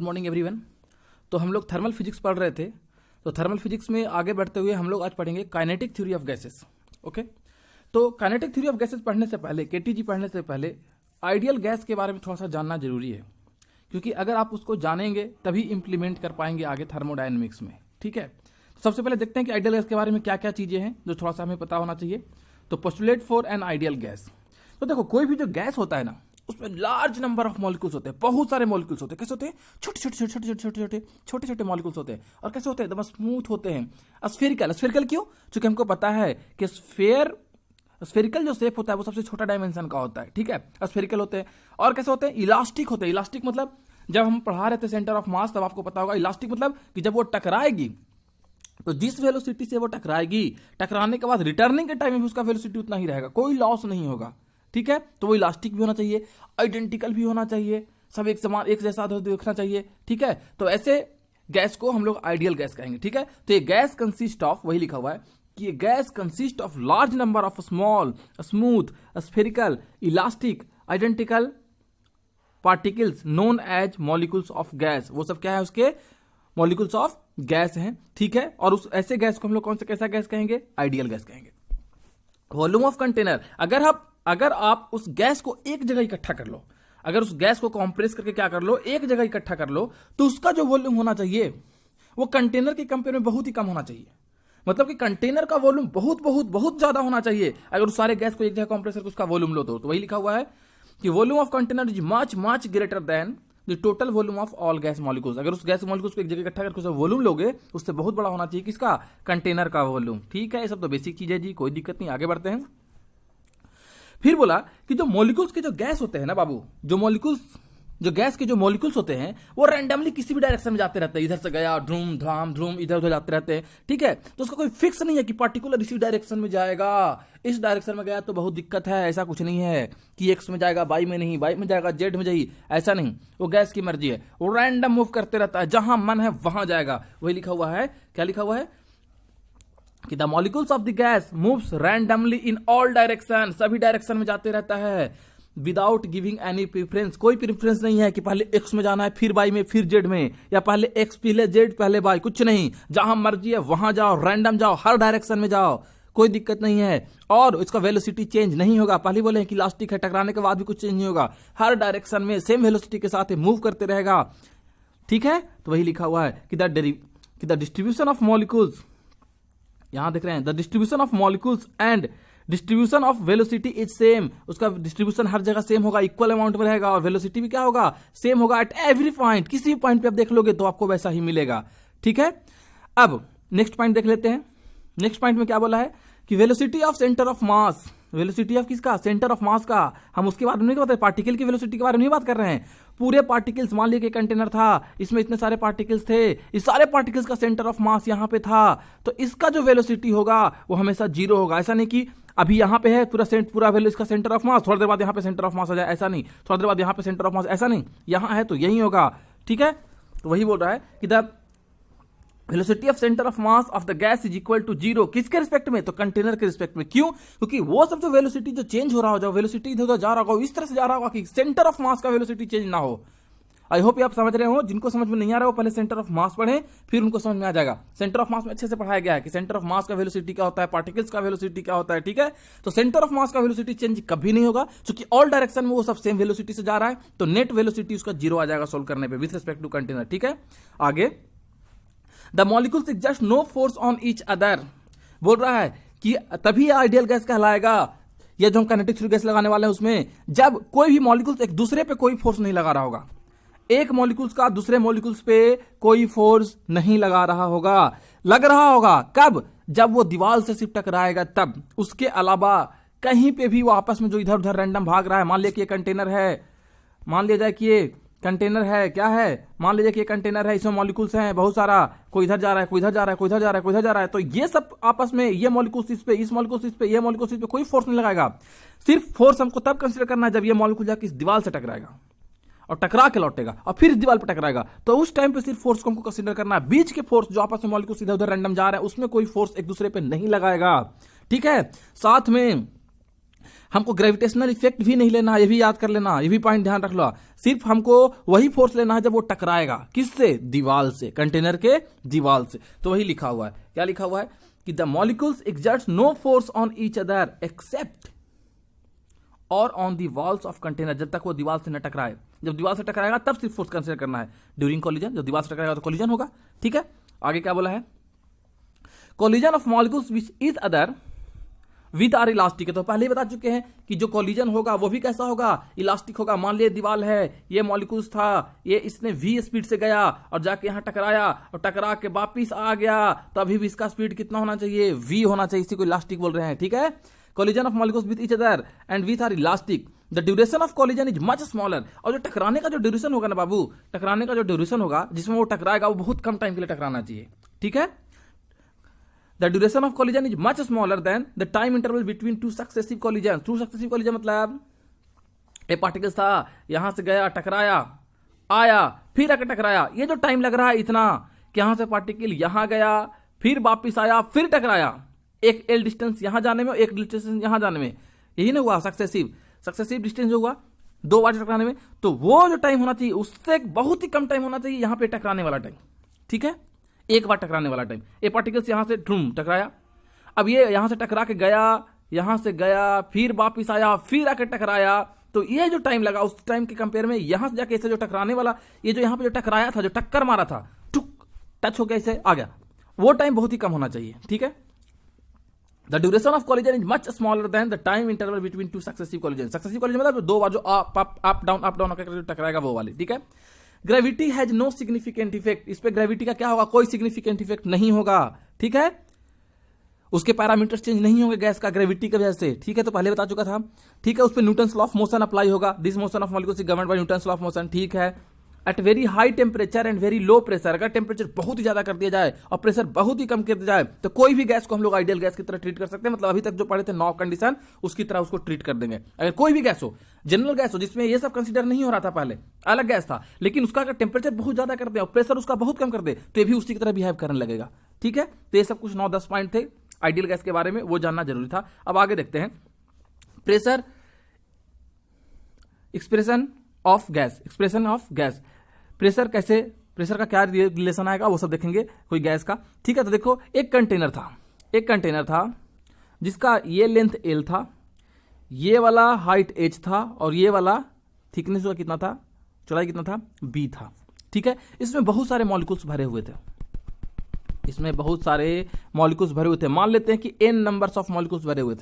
Morning everyone. तो हम लोग थर्मल फिजिक्स पढ़ रहे थे। तो थर्मल फिजिक्स में आगे बढ़ते हुए हम लोग आज पढ़ेंगे kinetic theory of gases. Okay, तो काइनेटिक थ्योरी ऑफ गैसेस पढ़ने से पहले, केटीजी पढ़ने से पहले आइडियल गैस के बारे में थोड़ा सा जानना जरूरी है, क्योंकि अगर आप उसको जानेंगे तभी इंप्लीमेंट कर पाएंगे आगे थर्मोडायनेमिक्स में। ठीक है, तो सबसे पहले देखते हैं कि आइडियल गैस के बारे में क्या क्या चीजें हैं जो थोड़ा सा हमें पता होना चाहिए। तो postulate for an ideal gas. तो देखो, कोई भी जो गैस होता है ना, उसमें लार्ज नंबर ऑफ मॉलिक्यूल्स होते हैं, बहुत सारे मॉलिक्यूल्स होते हैं। कैसे होते हैं? छोटे छोटे छोटे छोटे छोटे छोटे छोटे छोटे मॉलिक्यूल्स होते हैं। और कैसे होते हैं? एकदम स्मूथ होते हैं। स्फेरिकल। स्फेरिकल क्यों? क्योंकि हमको पता है कि स्फेरिकल जो शेप होता है वो सबसे छोटा डायमेंशन का होता है। ठीक है, स्फेरिकल होते हैं। और कैसे होते हैं? इलास्टिक होते हैं। इलास्टिक मतलब जब हम पढ़ा रहे थे सेंटर ऑफ मास, तब आपको पता होगा इलास्टिक मतलब कि जब वो टकराएगी तो जिस वेलोसिटी से वो टकराएगी, टकराने के बाद रिटर्निंग के टाइम में भी उसका वेलोसिटी उतना ही रहेगा, कोई लॉस नहीं होगा। ठीक है, तो वो इलास्टिक भी होना चाहिए, आइडेंटिकल भी होना चाहिए, सब एक समान एक जैसा देखना चाहिए। ठीक है, तो ऐसे गैस को हम लोग आइडियल गैस कहेंगे। ठीक है, तो ये गैस कंसिस्ट ऑफ, वही लिखा हुआ है कि ये gas consist of large number of small, smooth, spherical, elastic, identical particles known as molecules of gas. वो सब क्या है? उसके मॉलिक्यूल्स ऑफ गैस हैं। ठीक है, और उस ऐसे गैस को हम लोग कौन सा कैसा गैस कहेंगे? आइडियल गैस कहेंगे। Volume of container. अगर आप उस गैस को एक जगह इकट्ठा कर लो, अगर उस गैस को कंप्रेस करके क्या कर लो, एक जगह इकट्ठा कर लो, तो उसका जो वॉल्यूम होना चाहिए वो कंटेनर के कंपेयर में बहुत ही कम होना चाहिए। मतलब कि कंटेनर का वॉल्यूम बहुत बहुत बहुत ज्यादा होना चाहिए। अगर उस सारे गैस को एक जगह कंप्रेस करके उसका वॉल्यूम लो तो वही लिखा हुआ है कि volume of container is much much greater than the total volume of all gas molecules. अगर उस गैस मॉलिक्यूल्स को एक जगह इकट्ठा करके उसका वॉल्यूम लोगे, उससे बहुत बड़ा होना चाहिए किसका? कंटेनर का वॉल्यूम। ठीक है, ये सब तो बेसिक चीज है जी, कोई दिक्कत नहीं। आगे बढ़ते हैं। फिर बोला कि जो मॉलिक्यूल्स के जो गैस होते हैं ना बाबू, जो गैस के जो मॉलिक्यूल्स होते हैं वो रैंडमली किसी भी डायरेक्शन में जाते रहते हैं। इधर से गया ध्रुम ध्राम ध्रुम, इधर उधर जाते रहते हैं। ठीक है, तो उसका कोई फिक्स नहीं है कि पार्टिकुलर इसी डायरेक्शन में जाएगा, इस डायरेक्शन में गया तो बहुत दिक्कत है। ऐसा कुछ नहीं है कि एक्स में जाएगा, वाई में नहीं, वाई में जाएगा जेड में जाइए, ऐसा नहीं। वो गैस की मर्जी है, वो रैंडम मूव करते रहता है, जहां मन है वहां जाएगा। वही लिखा हुआ है, क्या लिखा हुआ है कि the molecules of the gas moves randomly in all direction, सभी डायरेक्शन में जाते रहता है, विदाउट गिविंग एनी प्रेफरेंस। कोई प्रेफरेंस नहीं है कि पहले एक्स में जाना है, फिर वाई में, फिर जेड में, या पहले एक्स पहले जेड पहले वाई, कुछ नहीं। जहां मर्जी है वहां जाओ, रैंडम जाओ, हर डायरेक्शन में जाओ, कोई दिक्कत नहीं है। और इसका वेलोसिटी चेंज नहीं होगा। पहले बोले कि इलास्टिक है, टकराने के बाद भी कुछ चेंज नहीं होगा, हर डायरेक्शन में सेम वेलोसिटी के साथ मूव करते रहेगा। ठीक है, तो वही लिखा हुआ है कि द डिस्ट्रीब्यूशन ऑफ मॉलिक्यूल्स, यहां देख रहे हैं, the distribution of molecules and distribution of velocity is same. उसका डिस्ट्रीब्यूशन हर जगह सेम होगा, इक्वल अमाउंट में रहेगा, और वेलोसिटी भी क्या होगा? सेम होगा एट एवरी पॉइंट। किसी भी पॉइंट पे आप देख लोगे तो आपको वैसा ही मिलेगा। ठीक है, अब नेक्स्ट पॉइंट देख लेते हैं। नेक्स्ट पॉइंट में क्या बोला है कि velocity of centre of mass. Velocity of किसका? सेंटर ऑफ मास का। हम उसके बारे में नहीं बात, पार्टिकल की वेलोसिटी के बारे में नहीं बात कर रहे हैं। पूरे पार्टिकल्स, मान लीजिए कंटेनर था, इसमें इतने सारे पार्टिकल्स थे, इस सारे पार्टिकल्स का सेंटर ऑफ मास यहां पे था, तो इसका जो वेलोसिटी होगा वो हमेशा जीरो होगा। ऐसा नहीं कि अभी यहां पे है पूरा वैल्यू इसका सेंटर ऑफ मास, थोड़ी देर बाद यहां पे सेंटर ऑफ मास आ जाए, ऐसा नहीं। थोड़ी देर बाद यहां पे सेंटर ऑफ मास, ऐसा नहीं। यहां है तो यही होगा। ठीक है, तो वही बोल रहा है कि the velocity of centre of mass of the gas is equal to zero. किसके रिस्पेक्ट में? तो कंटेनर के रिस्पेक्ट में। क्यों? क्योंकि वो सब जो वेलोसिटी जो चेंज हो रहा हो, जो वेलोसिटी इधर उधर जा रहा होगा, इस तरह से जा रहा होगा कि सेंटर ऑफ मास का वेलोसिटी चेंज ना हो। आई होप आप समझ रहे हो। जिनको समझ में नहीं आ रहा हो पहले सेंटर ऑफ मास पढ़े, फिर उनको समझ में आ जाएगा। सेंटर ऑफ मास में अच्छे से पढ़ाया गया है कि सेंटर ऑफ मास का वेलोसिटी क्या होता है, पार्टिकल्स का वेलोसिटी क्या होता है। ठीक है, तो सेंटर ऑफ मास का वेलोसिटी चेंज कभी नहीं होगा, क्योंकि ऑल डायरेक्शन में वो सब सेम वेलोसिटी से जा रहा है, तो नेट वेलोसिटी उसका जीरो आ जाएगा सोल्व करने पे विथ रिस्पेक्ट टू कंटेनर। ठीक है, आगे the molecules exert no force on each other. बोल रहा है कि तभी आइडियल गैस कहलाएगा, ये जो हम काइनेटिक थ्योरी गैस लगाने वाले हैं उसमें, जब कोई भी मॉलिक्यूल्स एक दूसरे पे कोई फोर्स नहीं लगा रहा होगा। एक मॉलिक्यूल्स का दूसरे मॉलिक्यूल्स पे कोई फोर्स नहीं लगा रहा होगा। लग रहा होगा कब? जब वो दीवार से सिर्फ टकराएगा तब। उसके अलावा कहीं पे भी वो आपस में जो इधर उधर रैंडम भाग रहा है, मान लिया कि ये कंटेनर है, मान लिया जाए कि ये कंटेनर है, क्या है, मान लीजिए कि ये कंटेनर है, इसमें मॉलिक्यूल्स हैं बहुत सारा, कोई इधर जा रहा है, कोई इधर जा रहा है, कोई इधर जा रहा है, कोई इधर जा रहा है, तो ये सब आपस में, ये मॉलिक्यूल्स इस पे, इस मॉलिक्यूल्स इस पे, ये मॉलिक्यूल्स इस पे कोई फोर्स नहीं लगाएगा। सिर्फ फोर्स हमको तब कंसीडर करना है जब ये मॉलिक्यूल जाके इस दीवार से टकराएगा और टकरा के लौटेगा और फिर इस दीवार पर टकराएगा, तो उस टाइम पे सिर्फ फोर्स को हमको कंसीडर करना है। बीच के फोर्स जो आपस में मॉलिक्यूल्स इधर उधर रैंडम जा रहे हैं उसमें कोई फोर्स एक दूसरे पे नहीं लगाएगा। ठीक है, साथ में हमको ग्रेविटेशनल इफेक्ट भी नहीं लेना, ये भी याद कर लेना, ये भी पॉइंट ध्यान रख लो। सिर्फ हमको वही फोर्स लेना है जब वो टकराएगा, किससे? दीवार से, कंटेनर के दीवार से। तो वही लिखा हुआ है, क्या लिखा हुआ है कि the molecules exerts no force on each other except और on the walls of container, जब तक वो दीवार से न टकराए। जब दीवार से टकराएगा तब सिर्फ फोर्स कंसीडर करना है। ड्यूरिंग कोलिजन, जब दीवार से टकराएगा तो कोलिजन होगा। ठीक है, आगे क्या बोला है? Collision of molecules which is other with are elastic है। तो पहले ही बता चुके हैं कि जो कोलिजन होगा वो भी कैसा होगा? इलास्टिक होगा। मान लिया दीवार है, ये मॉलिक्यूल्स था, ये इसने v स्पीड से गया और जाके यहां टकराया और टकरा के वापिस आ गया, तो अभी भी इसका स्पीड कितना होना चाहिए? v होना चाहिए। इसी को इलास्टिक बोल रहे हैं। ठीक है, collision of molecules with each other and with are elastic, the duration of collision is much smaller. और जो टकराने का जो ड्यूरेशन होगा ना बाबू, टकराने का जो ड्यूरेशन होगा जिसमें वो टकराएगा वो बहुत कम टाइम के लिए टकराना चाहिए। ठीक है, the duration of collision is much smaller than the time interval between two successive collision. Two successive collision मतलब ए पार्टिकल्स था, यहां से गया, टकराया, आया, फिर आकर टकराया। ये जो टाइम लग रहा है इतना कि यहां से पार्टिकल यहां गया, फिर वापिस आया, फिर टकराया, एक एल डिस्टेंस यहां जाने में, एक डिस्टेंस यहां जाने में, यही ना हुआ सक्सेसिव डिस्टेंस जो हुआ 2 बार टकराने में। तो वो जो टाइम होना चाहिए उससे बहुत ही कम टाइम होना चाहिए यहां पे टकराने वाला टाइम। ठीक है, एक बार टकराने वाला टाइम। ये पार्टिकल्स यहां से टकराया, अब ये यहां से टकरा के गया, यहां से गया, फिर वापिस आया, फिर आकर टकराया। तो ये जो टाइम लगा उस टाइम के कंपेयर में यहां से जाके इसे जो टकराने वाला, ये जो यहां पे जो टकराया था, जो टक्कर मारा था, टच हो गया, इसे आ गया, वो टाइम बहुत ही कम होना चाहिए। ठीक है, the duration of collision is much smaller than the time interval between two successive collision. Successive collision मतलब 2 बार जो अप डाउन होकर टकराएगा वो वाली। ठीक है, gravity has no significant effect. इस पे ग्रेविटी का क्या होगा? कोई सिग्निफिकेंट इफेक्ट नहीं होगा। ठीक है, उसके पैरामीटर्स चेंज नहीं होंगे गैस का ग्रेविटी की वजह से। ठीक है, तो पहले बता चुका था। ठीक है, उस पर Newton's law of motion apply होगा। This motion of molecules is governed by Newton's law of motion. ठीक है, at very high temperature and very low pressure, अगर टेम्परेचर बहुत ही ज्यादा कर दिया जाए और प्रेशर बहुत ही कम कर दिया जाए तो कोई भी गैस को हम लोग आइडियल गैस की तरह ट्रीट कर सकते हैं। मतलब अभी तक जो पढ़े थे 9 कंडीशन, उसकी तरह उसको ट्रीट कर देंगे। अगर कोई भी गैस हो, जनरल गैस हो जिसमें ये सब कंसीडर नहीं हो रहा था, पहले अलग गैस था, लेकिन उसका अगर टेम्परेचर बहुत ज्यादा कर दे और प्रेशर उसका बहुत कम कर दे तो ये भी उसी की तरह बिहेव करने लगेगा। ठीक है, तो ये सब कुछ 9-10 पॉइंट थे आइडियल गैस के बारे में, वो जानना जरूरी था। अब आगे देखते हैं pressure, expression of gas. Pressure कैसे, प्रेशर का क्या रिलेशन आएगा वो सब देखेंगे कोई गैस का। ठीक है, तो देखो एक कंटेनर था जिसका ये लेंथ L था, ये वाला हाइट H था और ये वाला थिकनेस कितना था, चौड़ाई कितना था, B था। ठीक है, इसमें बहुत सारे मॉलिक्यूल्स भरे हुए थे। मान लेते हैं कि n नंबर्स ऑफ मॉलिक्यूल्स भरे हुए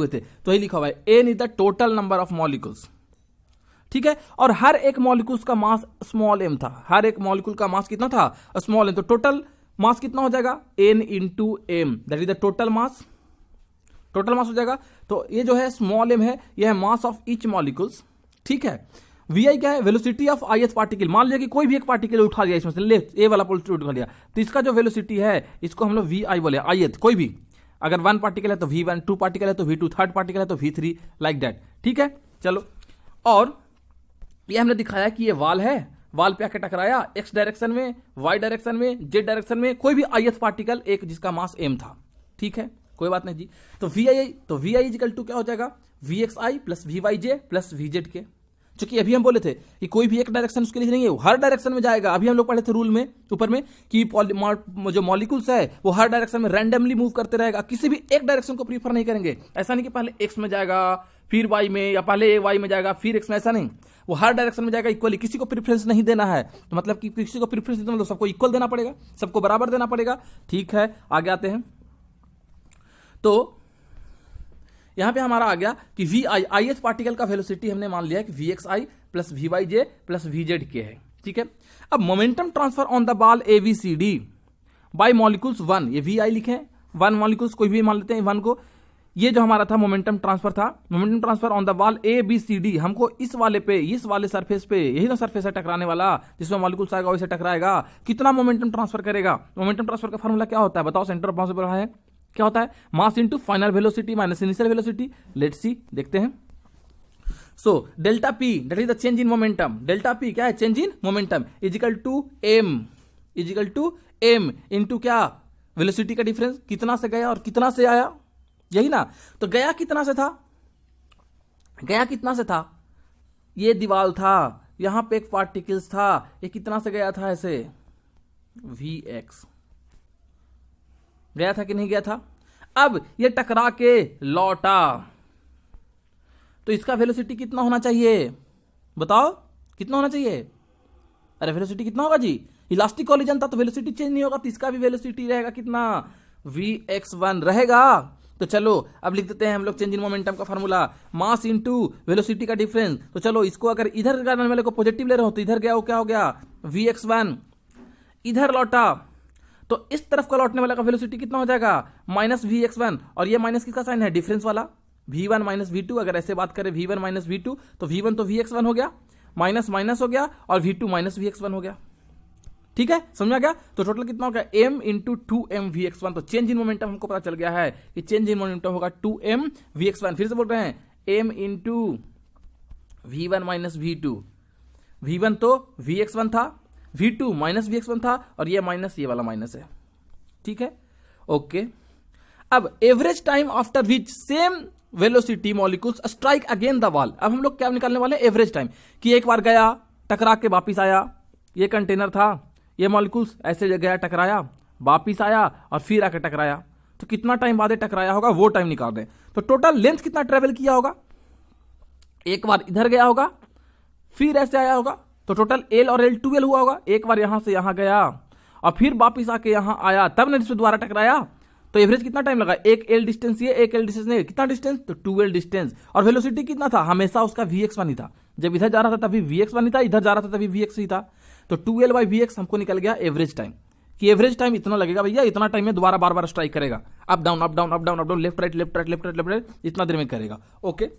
थे। तो यही लिखा हुआ है n is the total number of molecules. ठीक है, और हर एक मॉलिक्यूल्स का मास स्मॉल m था। हर एक मॉलिक्यूल का मास कितना था, स्मॉल m। तो टोटल मास कितना हो जाएगा, n into m, that is the total mass हो जाएगा। तो ये जो है स्मॉल m है, यह है मास ऑफ ईच मॉलिक्यूल्स। ठीक है, vi क्या है, वेलोसिटी ऑफ ith पार्टिकल। मान लिया कि कोई भी एक पार्टिकल उठा लिया इसमें से, ले ए वाला पार्टिकल उठा लिया, तो इसका जो वेलोसिटी है इसको हम लोग vi बोले, ith कोई भी, अगर 1 पार्टिकल है तो v1, 2 पार्टिकल है तो v2, 3rd पार्टिकल है तो v3, लाइक दैट। ठीक है, चलो, और ये हमने दिखाया कि ये वाल है, वाल पे आके टकराया, x डायरेक्शन में, y डायरेक्शन में, z डायरेक्शन में, कोई भी ith पार्टिकल एक जिसका मास m था। ठीक है, कोई बात नहीं जी। तो vi इक्वल टू क्या हो जाएगा, vxi plus vyj plus vz के। चूंकि अभी हम बोले थे कि कोई भी एक डायरेक्शन उसके लिए नहीं है, हर डायरेक्शन में जाएगा। अभी हम लोग पढ़े थे रूल में ऊपर में कि जो मॉलिक्यूल्स है वो हर डायरेक्शन में रैंडमली मूव करते रहेगा, किसी भी एक डायरेक्शन को प्रीफर नहीं करेंगे। ऐसा नहीं कि पहले x में जाएगा फिर y में, या पहले y में जाएगा फिर x में, ऐसा नहीं। वो हर डायरेक्शन में जाएगा इक्वली, किसी को प्रेफरेंस नहीं देना है। तो मतलब कि किसी को प्रेफरेंस नहीं, मतलब सबको इक्वल देना पड़ेगा, सबको बराबर देना पड़ेगा। ठीक है, आगे आते हैं। तो यहां पे हमारा आ गया कि ith पार्टिकल का वेलोसिटी हमने मान लिया कि vxi plus vyj plus vz के है। ठीक है, अब momentum transfer on the ball ABCD by molecules 1, ये vi लिखे 1 मॉलिक्यूल्स कोई भी मान लेते हैं 1 को। ये जो हमारा था momentum transfer on the ball ABCD, हमको इस वाले सरफेस पे, यही ना सरफेस है टकराने वाला जिसमें मॉलिक्यूल्स आएगा वैसे टकराएगा, कितना मोमेंटम ट्रांसफर करेगा। मोमेंटम ट्रांसफर का फॉर्मूला क्या होता है बताओ, सेंटर ऑफ मास है, क्या होता है, mass into final velocity minus initial velocity. Let's see, देखते हैं। So delta P that is the change in momentum, delta P क्या है, change in momentum, equal to m into क्या, वेलोसिटी का डिफरेंस, कितना से गया और कितना से आया, यही ना। तो गया कितना से था, गया कितना से था, ये दीवार था, यहां पे एक पार्टिकल्स था, ये कितना से गया था, ऐसे Vx गया था कि नहीं गया था। अब ये टकरा के लौटा, तो इसका वेलोसिटी कितना होना चाहिए, बताओ कितना होना चाहिए। अरे वेलोसिटी कितना होगा जी, इलास्टिक कॉलिजन था तो वेलोसिटी चेंज नहीं होगा, तो इसका भी वेलोसिटी रहेगा कितना, Vx1 रहेगा। तो चलो अब लिख देते हैं हम लोग चेंज इन मोमेंटम का फार्मूला, मास इनटू वेलोसिटी का डिफरेंस। तो चलो इसको अगर इधर जाने वाले को पॉजिटिव ले रहे हो तो इधर गया वो क्या हो गया Vx1, इधर लौटा तो इस तरफ का लौटने वाला का वेलोसिटी कितना हो जाएगा माइनस Vx1, और ये माइनस किसका साइन है, डिफरेंस वाला, V1 माइनस V2। अगर ऐसे बात करें V1 माइनस V2 तो V1 तो Vx1 हो गया, माइनस माइनस हो गया, और V2 माइनस Vx1 हो गया। ठीक है, समझा गया। तो टोटल कितना हो गया m इंटू 2m Vx1। तो चेंज इन मोमेंटम हमको पता चल गया है कि चेंज इन मोमेंटम होगा 2m Vx1। फिर से बोल रहे हैं m into V1 minus V2, V1 तो Vx1 था, V2 माइनस Vx1 था, और ये माइनस ये वाला माइनस है। ठीक है, ओके। अब average time after which same velocity molecules strike again the wall. अब हम लोग क्या निकालने वाले, एवरेज टाइम, कि एक बार गया टकरा के वापिस आया, ये कंटेनर था, ये मॉलिक्यूल्स ऐसे गया टकराया, वापिस आया और फिर आकर टकराया, तो कितना टाइम बाद टकराया होगा वो टाइम निकाल रहे हैं। तो टोटल लेंथ कितना ट्रेवल किया होगा, एक बार इधर गया होगा फिर ऐसे आया होगा, तो टोटल L और L 12 हुआ होगा। एक बार यहां से यहां गया और फिर वापिस आके यहां आया, तब ने इसमें दोबारा टकराया, तो एवरेज कितना टाइम लगा, एक L डिस्टेंस ये, एक L डिस्टेंस नहीं, कितना डिस्टेंस, तो 2L डिस्टेंस। और वेलोसिटी कितना था, हमेशा उसका Vx1 ही था, जब इधर जा रहा था तभी Vx1 ही था, इधर जा रहा था तभी Vx ही था। तो 2L बाई Vx हमको निकल गया एवरेज टाइम, कि एवरेज टाइम इतना लगेगा भैया, इतना टाइम में दोबारा बार बार स्ट्राइक करेगा, up down up down up down up down, left right left right left right left right, इतना देर में करेगा। ओके,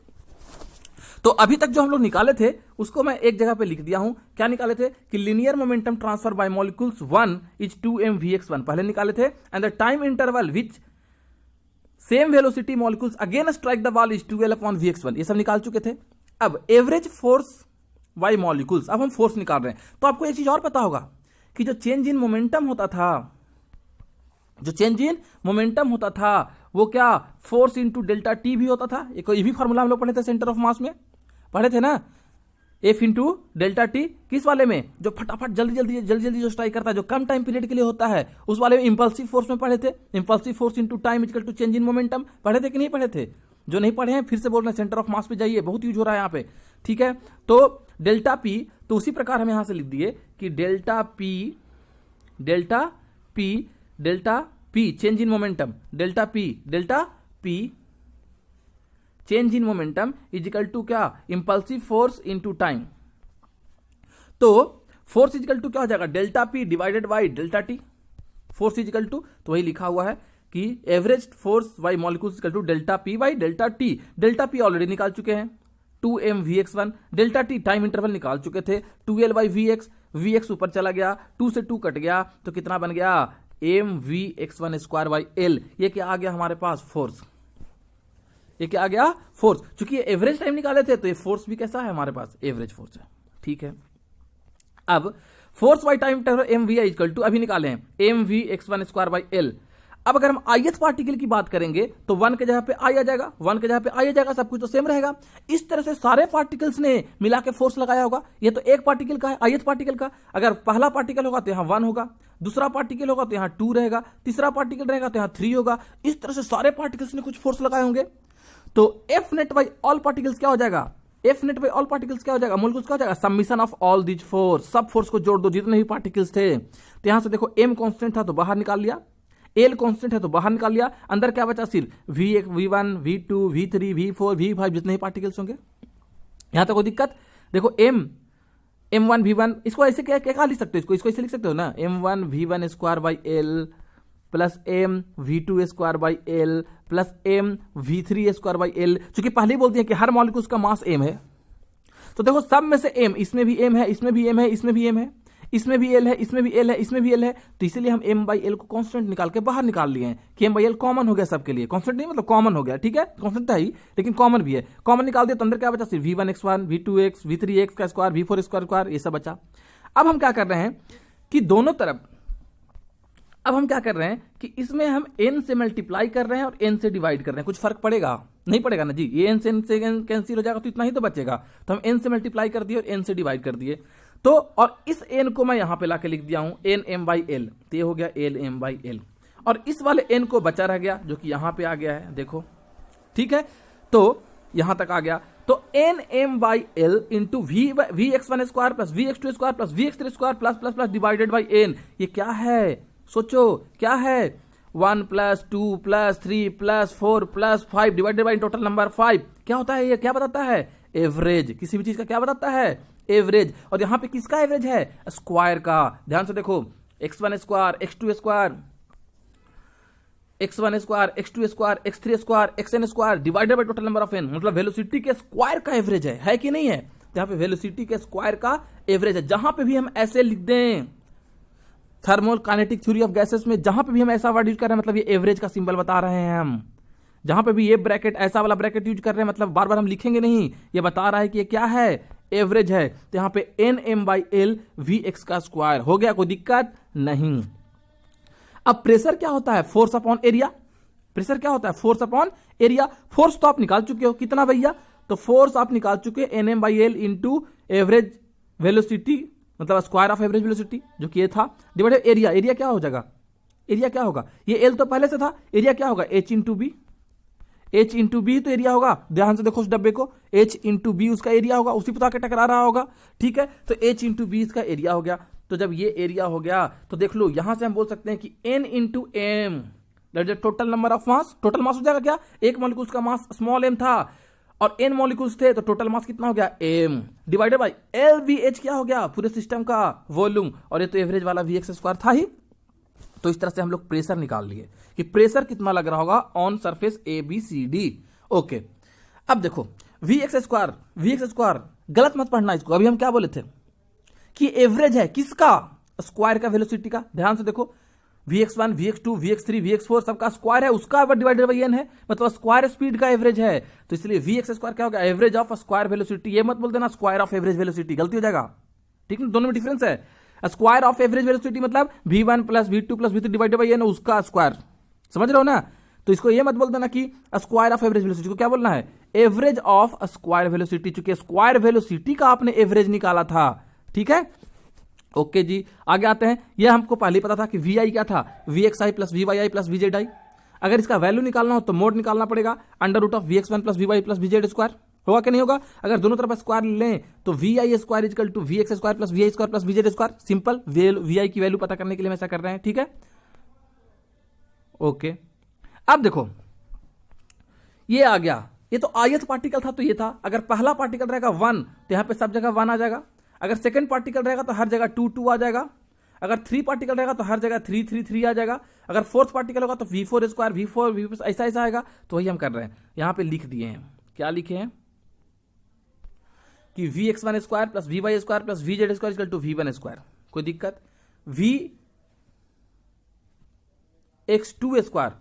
तो अभी तक जो हम लोग निकाले थे उसको मैं एक जगह पे लिख दिया हूं। क्या निकाले थे कि linear momentum transfer by molecules 1 is 2m Vx1 पहले निकाले थे, and the time interval which same velocity molecules again strike the wall is 2L upon Vx1, ये सब निकाल चुके थे। अब एवरेज फोर्स बाय मॉलिक्यूल्स, अब हम फोर्स निकाल रहे हैं। तो आपको एक चीज और पता होगा कि जो चेंज इन मोमेंटम होता था, जो चेंज इन मोमेंटम होता था वो क्या फोर्स इंटू डेल्टा टी भी होता था। एक ये भी फॉर्मूला हम लोग पढ़े थे सेंटर ऑफ मास में, पढ़े थे ना, एफ इंटू डेल्टा टी, किस वाले में, जो फटाफट जल्दी जल्दी जल्दी जल्दी जो स्ट्राइक करता है, जो कम टाइम पीरियड के लिए होता है, उस वाले में इंपल्सिव फोर्स में पढ़े थे। Impulsive force into time equal to change in momentum, पढ़े थे कि नहीं पढ़े थे। जो नहीं पढ़े हैं फिर से बोल रहे हैं, सेंटर ऑफ मास पे जाइए, बहुत यूज हो रहा है यहाँ पे। ठीक है, तो डेल्टा पी, तो उसी प्रकार हम यहां से लिख दिए कि delta P delta P delta P change in momentum, delta P change in momentum is equal to क्या, इंपल्सिव फोर्स इनटू टाइम। तो फोर्स इज इक्वल टू क्या हो जाएगा, delta P divided by delta T. Force is equal to, तो वही लिखा हुआ है कि average force by molecule is equal to delta P by delta T. Delta P already निकाल चुके हैं 2m Vx1, delta T time interval निकाल चुके थे 2L बाई Vx, Vx ऊपर चला गया, 2 से 2 कट गया, तो कितना बन गया m Vx1 square by L। ये क्या आ गया हमारे पास, फोर्स। ये क्या आ गया, फोर्स। चूंकि ये एवरेज टाइम निकाले थे तो ये फोर्स भी कैसा है हमारे पास, एवरेज फोर्स है। ठीक है, अब force by time M V equal to अभी निकाले हैं mVx1 स्क्वायर बाई L। अब अगर हम ith पार्टिकल की बात करेंगे तो 1 के जगह पे I आ जाएगा, 1 के जगह पे I आ जाएगा, सब कुछ तो सेम रहेगा। इस तरह से सारे पार्टिकल्स ने मिला के फोर्स लगाया होगा। ये तो एक पार्टिकल का है, ith पार्टिकल का। अगर पहला पार्टिकल होगा तो यहां 1 होगा, दूसरा पार्टिकल होगा तो यहां 2 रहेगा, तीसरा पार्टिकल रहेगा तो यहां 3 होगा। इस तरह से सारे पार्टिकल्स ने कुछ फोर्स लगाए होंगे। तो F net by all particles क्या हो जाएगा, F net by all particles क्या हो जाएगा, मॉलिक्यूल्स क्या हो जाएगा, summation of all this force. सब फोर्स को जोड़ दो जितने भी पार्टिकल्स थे। तो यहां से देखो m कांस्टेंट था तो बाहर निकाल लिया, L कांस्टेंट है तो बाहर निकाल लिया, अंदर क्या बचा सिर्फ V1 V2 V3 V4 V5 जितने ही पार्टिकल्स होंगे। यहां तक कोई दिक्कत, देखो M1 V1, इसको ऐसे क्या लिख सकते हो, इसको ऐसे लिख सकते हो ना, M1 V1 square by L plus M V2 square by L plus M V3 square by L। चूंकि पहले ही बोल दिया कि हर मॉलिक्यूल का मास M है, तो देखो सब में से M, इसमें भी M है, इसमें भी M है, इसमें भी M है, इसमें भी L है, इसमें भी L है, इसमें भी L है। तो इसीलिए हम M बाई L को कांस्टेंट निकाल के बाहर निकाल लिए हैं कि M बाई L कॉमन हो गया सबके लिए। कांस्टेंट नहीं मतलब कॉमन हो गया, ठीक है, कांस्टेंट था ही लेकिन कॉमन भी है। कॉमन निकाल दिया तो अंदर क्या बचा, सिर्फ V1x1 V2x V3x का स्क्वायर V4 स्क्वायर ये सब बचा। अब हम क्या कर रहे हैं कि दोनों तरफ अब हम क्या कर रहे हैं कि इसमें हम n से मल्टीप्लाई कर रहे हैं और n से डिवाइड कर रहे हैं। कुछ फर्क पड़ेगा? नहीं पड़ेगा ना जी, ये n से कैंसिल हो जाएगा तो इतना ही तो बचेगा। तो हम n से मल्टीप्लाई कर दिए और n से डिवाइड कर दिए। तो और इस n को मैं यहां पे लाके लिख दिया हूं n m बाई एल, तो ये हो गया l m बाई एल। और इस वाले n को बचा रह गया जो कि यहां पे आ गया है, देखो ठीक है। तो यहां तक आ गया, तो N M by L into V X one square plus V X two square plus V X three square plus plus plus divided by N. ये क्या है? सोचो क्या है? 1 plus 2 plus 3 plus 4 plus 5 divided by total number 5। क्या होता है ये? क्या बताता है? एवरेज। किसी भी चीज का क्या बताता है? एवरेज। और यहां पे किसका एवरेज है? स्क्वायर का। ध्यान से देखो, x1 square, x2 square, x1 square, x2 square, x3 square, xn square divided by total number of n, मतलब वेलोसिटी के स्क्वायर का एवरेज है कि नहीं है? तो यहां पे वेलोसिटी के स्क्वायर का एवरेज है। जहां पे भी हम ऐसे लिख दें thermal kinetic theory of gases में, जहां पे भी हम ऐसा वर्ड यूज कर रहे हैं मतलब ये एवरेज का सिंबल बता रहे हैं हम। जहां पे भी ये ब्रैकेट ऐसा वाला ब्रैकेट यूज कर रहे हैं मतलब बार बार हम लिखेंगे नहीं, ये बता रहा है कि ये क्या है? एवरेज है। तो यहां पे N M by L V X का स्क्वायर हो गया, कोई दिक्कत नहीं। अब प्रेशर क्या होता है? Force upon area. प्रेशर क्या होता है? Force upon area. फोर्स तो आप निकाल चुके हो, कितना भैया? तो फोर्स आप निकाल चुके N M by L into average velocity, मतलब स्क्वायर ऑफ एवरेज वेलोसिटी जो कि ये था, डिवाइडेड एरिया। एरिया क्या हो जाएगा? एरिया क्या होगा? ये एल तो पहले से था, एरिया क्या होगा? H into B. H into B तो एरिया होगा। ध्यान से देखो उस डब्बे को, एच इंटू बी उसका एरिया होगा, उसी पर आके टकरा रहा होगा, ठीक है। तो एच इंटू बी इसका एरिया हो गया। तो जब ये एरिया हो गया तो देख लो यहां से हम बोल सकते हैं कि N into M that is total number of mass. Total mass हो जाएगा क्या? एक मॉलिक्यूल का मास स्मॉल एम था और एन मॉलिक्यूल्स थे, तो टोटल मास कितना हो गया? M divided by L V H क्या हो गया? पूरे सिस्टम का वॉल्यूम। और ये तो एवरेज वाला वी एक्स स्क्वायर था ही। तो इस तरह से हम लोग प्रेशर निकाल लिए कि प्रेशर कितना लग रहा होगा on surface A B C D. Okay, अब देखो वी एक्स स्क्वायर गलत मत पढ़ना इसको। अभी हम क्या बोले थे कि एवरेज है किसका? स्क्वायर का, वेलोसिटी का। ध्यान से देखो, Vx1, Vx2, Vx3, Vx4 सबका स्क्वायर है, उसका डिवाइडेड बाई n है, मतलब स्क्वायर स्पीड का एवरेज है। तो इसलिए Vx स्क्वायर क्या हो गया? Average of square velocity. ये मत बोल देना स्क्वायर ऑफ एवरेज वेलोसिटी, गलती हो जाएगा, ठीक है। दोनों में डिफरेंस है। स्क्वायर ऑफ एवरेज वेलोसिटी मतलब V1 plus V2 plus V3 divided by n, उसका स्क्वायर। समझ रहे हो ना? तो इसको ये मत बोल देना कि स्क्वायर ऑफ एवरेज वेलोसिटी को क्या बोलना है? एवरेज ऑफ स्क्वायर वेलोसिटी, चूंकि स्क्वायर वेलोसिटी का आपने एवरेज निकाला था, ठीक है। ओके जी, आगे आते हैं। यह हमको पहले पता था कि वी आई क्या था? V X I plus V Y I plus V Z I. अगर इसका वैल्यू निकालना हो तो मोड निकालना पड़ेगा, under root of V X one plus V Y plus V Z square. होगा कि नहीं होगा? अगर दोनों तरफ स्क्वायर लें तो V I square is equal to V X square plus V I square plus V Z square. Simple, V I की वैल्यू पता करने के लिए हम ऐसा कर रहे हैं, ठीक है। ओके, अब देखो ये आ गया, ये तो आयत पार्टिकल था तो ये था। अगर पहला पार्टिकल रहेगा 1 तो यहां पे सब जगह 1 आ जाएगा। अगर सेकंड पार्टिकल रहेगा तो हर जगह 2 2 आ जाएगा। अगर 3 पार्टिकल रहेगा तो हर जगह 3 3 3 आ जाएगा। अगर फोर्थ पार्टिकल होगा तो V4 स्क्वायर V4 V ऐसा ऐसा आएगा। तो वही हम कर रहे हैं, यहां पे लिख दिए हैं। क्या लिखे हैं कि Vx1 square plus Vy square plus Vz square equal to V1 square. कोई दिक्कत? Vx2 square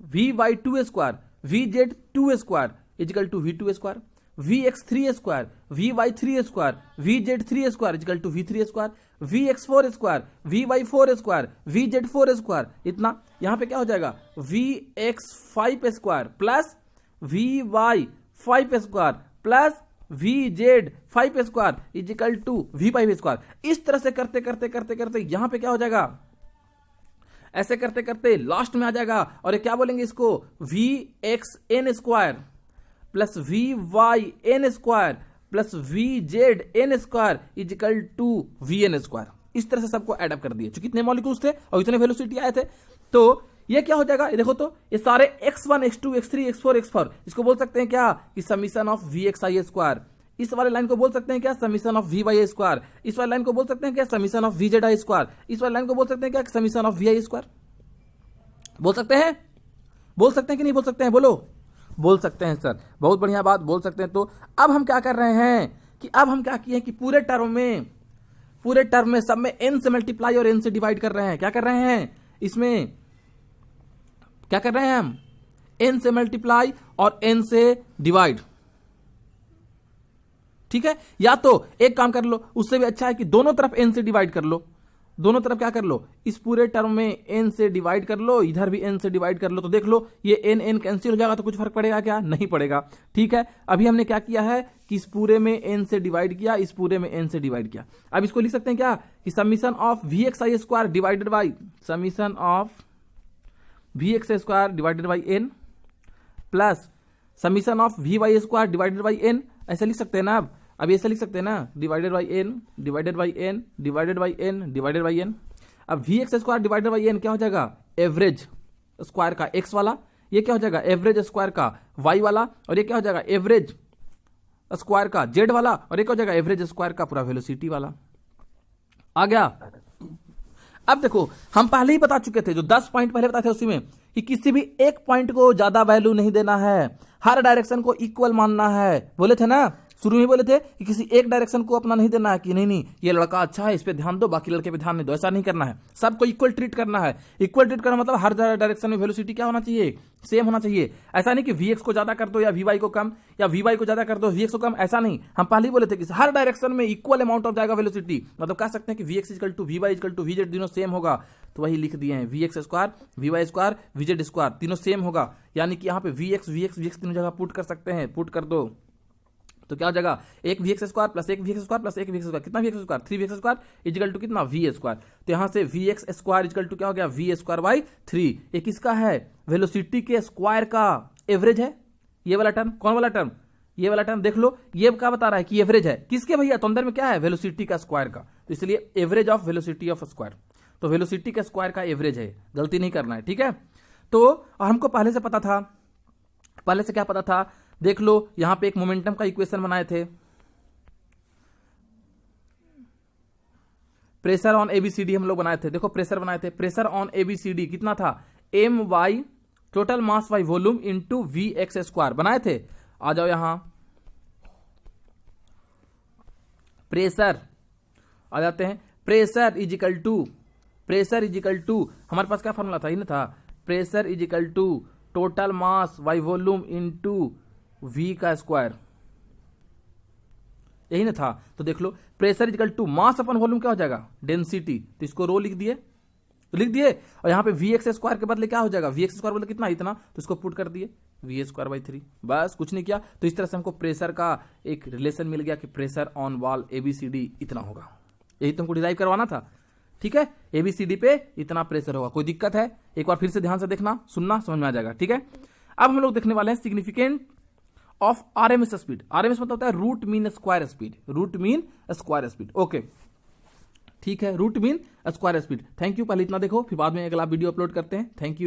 Vy2 square Vz2 square equal to V2 square. Vx3 square Vy3 square Vz3 square equal to V3 square. Vx4 square Vy4 square Vz4 square. इतना यहां पे क्या हो जाएगा? Vx5 square plus Vy5 square plus Vz5 square equal to V5 square. इस तरह से करते करते करते करते यहां पे क्या हो जाएगा? ऐसे करते करते लास्ट में आ जाएगा और ये क्या बोलेंगे इसको? Vxn square plus Vyn square plus Vzn square equal to Vn square. इस तरह से सबको एडअप कर दिए। चूंकि इतने मॉलिक्यूल्स थे और इतने वेलोसिटी आए थे, तो ये क्या हो जाएगा? ये देखो तो ये सारे x1 x2 x3 x4 x4 इसको बोल सकते हैं क्या कि समीशन ऑफ Vxi स्क्वायर। इस वाले लाइन को बोल सकते हैं क्या? Summation of Vy square. इस वाले लाइन को बोल सकते हैं क्या? Summation of Vzi square. इस वाले लाइन को बोल सकते हैं क्या? Summation of Vi square. बोल सकते हैं? बोल सकते हैं कि नहीं बोल सकते हैं? बोलो। बोल सकते हैं सर, बहुत बढ़िया बात, बोल सकते हैं। तो अब हम क्या कर रहे हैं कि अब हम क्या किए कि पूरे टर्म में सब में n से मल्टीप्लाई और n से डिवाइड कर रहे हैं। क्या कर रहे हैं? इसमें क्या कर रहे हैं हम? n से मल्टीप्लाई और n से डिवाइड, ठीक है। या तो एक काम कर लो, उससे भी अच्छा है कि दोनों तरफ n से डिवाइड कर लो। दोनों तरफ क्या कर लो, इस पूरे टर्म में n से डिवाइड कर लो, इधर भी n से डिवाइड कर लो, तो देख लो ये n कैंसिल हो जाएगा, तो कुछ फर्क पड़ेगा क्या, नहीं पड़ेगा। ठीक है, अभी हमने क्या किया है कि इस पूरे में n से डिवाइड किया, इस पूरे में n से डिवाइड किया। अब इसको लिख सकते हैं क्या कि summation of vxi² divided by summation of vxi² divided by n plus summation of vy² divided by n, ऐसे लिख सकते हैं ना। अब ऐसे लिख सकते हैं ना, divided by n divided by n divided by n divided by n। अब vx² डिवाइडेड बाई n क्या हो जाएगा, एवरेज स्क्वायर का x वाला, ये क्या हो जाएगा एवरेज स्क्वायर का y वाला, और ये क्या हो जाएगा एवरेज स्क्वायर का z वाला, और ये क्या हो जाएगा एवरेज स्क्वायर का पूरा वेलोसिटी वाला। आ गया। अब देखो हम पहले ही बता चुके थे, जो 10 पॉइंट पहले बताए थे उसी में, कि किसी भी एक पॉइंट को ज्यादा वैल्यू नहीं देना है, हर डायरेक्शन को इक्वल मानना है। बोले थे ना, शुरू में बोले थे कि किसी एक डायरेक्शन को अपना नहीं देना है, कि नहीं ये लड़का अच्छा है इस पे ध्यान दो, बाकी लड़के पे ध्यान नहीं दो, ऐसा नहीं करना है, सबको इक्वल ट्रीट करना है। इक्वल ट्रीट करना मतलब हर डायरेक्शन में वेलोसिटी क्या होना चाहिए, सेम होना चाहिए। ऐसा नहीं कि vx को ज्यादा कर दो या vy को कम, या vy को ज्यादा कर दो vx को कम, ऐसा नहीं। हम पहले ही बोले थे कि हर डायरेक्शन में इक्वल अमाउंट ऑफ जाएगा वेलोसिटी, मतलब कह सकते हैं कि vx equal to vy equal to vz तीनों सेम होगा, तो वही लिख दिए हैं vx² vy² vz² तीनों सेम होगा। यानी कि यहाँ पे vx तीनों जगह पुट कर सकते हैं, पुट कर दो तो क्या हो जाएगा, एक vx² प्लस एक vx² प्लस एक vx², कितना vx², 3vx² इजिकल टू कितना v²। तो यहाँ से vx² इजिकल टू क्या हो गया v²/3। ये किसका है, वेलोसिटी के स्क्वायर का एवरेज है। ये वाला टर्म, कौन वाला टर्म, ये वाला टर्म देख लो, ये क्या बता रहा है कि एवरेज है किसके भैया, तो अंदर में क्या है वेलोसिटी का स्क्वायर का, तो इसलिए average of velocity of square, तो वेलोसिटी का स्क्वायर का एवरेज है, गलती नहीं करना है। ठीक है, तो हमको पहले से पता था, पहले से क्या पता था, देख लो यहां पे एक मोमेंटम का इक्वेशन बनाए थे, प्रेशर ऑन एबीसीडी हम लोग बनाए थे। देखो प्रेशर बनाए थे, प्रेशर ऑन एबीसीडी कितना था, M Y total mass by volume into vx² बनाए थे। आ जाओ यहां, प्रेशर आ जाते हैं, प्रेशर इजिकल टू हमारे पास क्या फॉर्मूला था, ये ना था, pressure equal to total mass by volume into v का स्क्वायर, यही ना था। तो देख लो pressure equal to mass upon volume क्या हो जाएगा, डेंसिटी, तो इसको रो लिख दिए, और यहां पे vx² के बदले क्या हो जाएगा, vx² बदले कितना, इतना, तो इसको पुट कर दिए v²/3, बस कुछ नहीं किया। तो इस तरह से हमको प्रेशर का एक रिलेशन मिल गया कि प्रेशर ऑन वॉल एबीसीडी इतना होगा, यही तुमको डिराइव करवाना था। ठीक है, एबीसीडी पे इतना प्रेशर होगा। कोई दिक्कत है, एक बार फिर से ध्यान से देखना, सुनना, समझ में आ जाएगा। ठीक है, अब हम लोग देखने वाले हैं significant of RMS speed. RMS मतलब होता है root mean square speed, root mean square speed. Okay ठीक है, root mean square speed. Thank you, पहले इतना देखो, फिर बाद में अगला वीडियो अपलोड करते हैं। Thank you.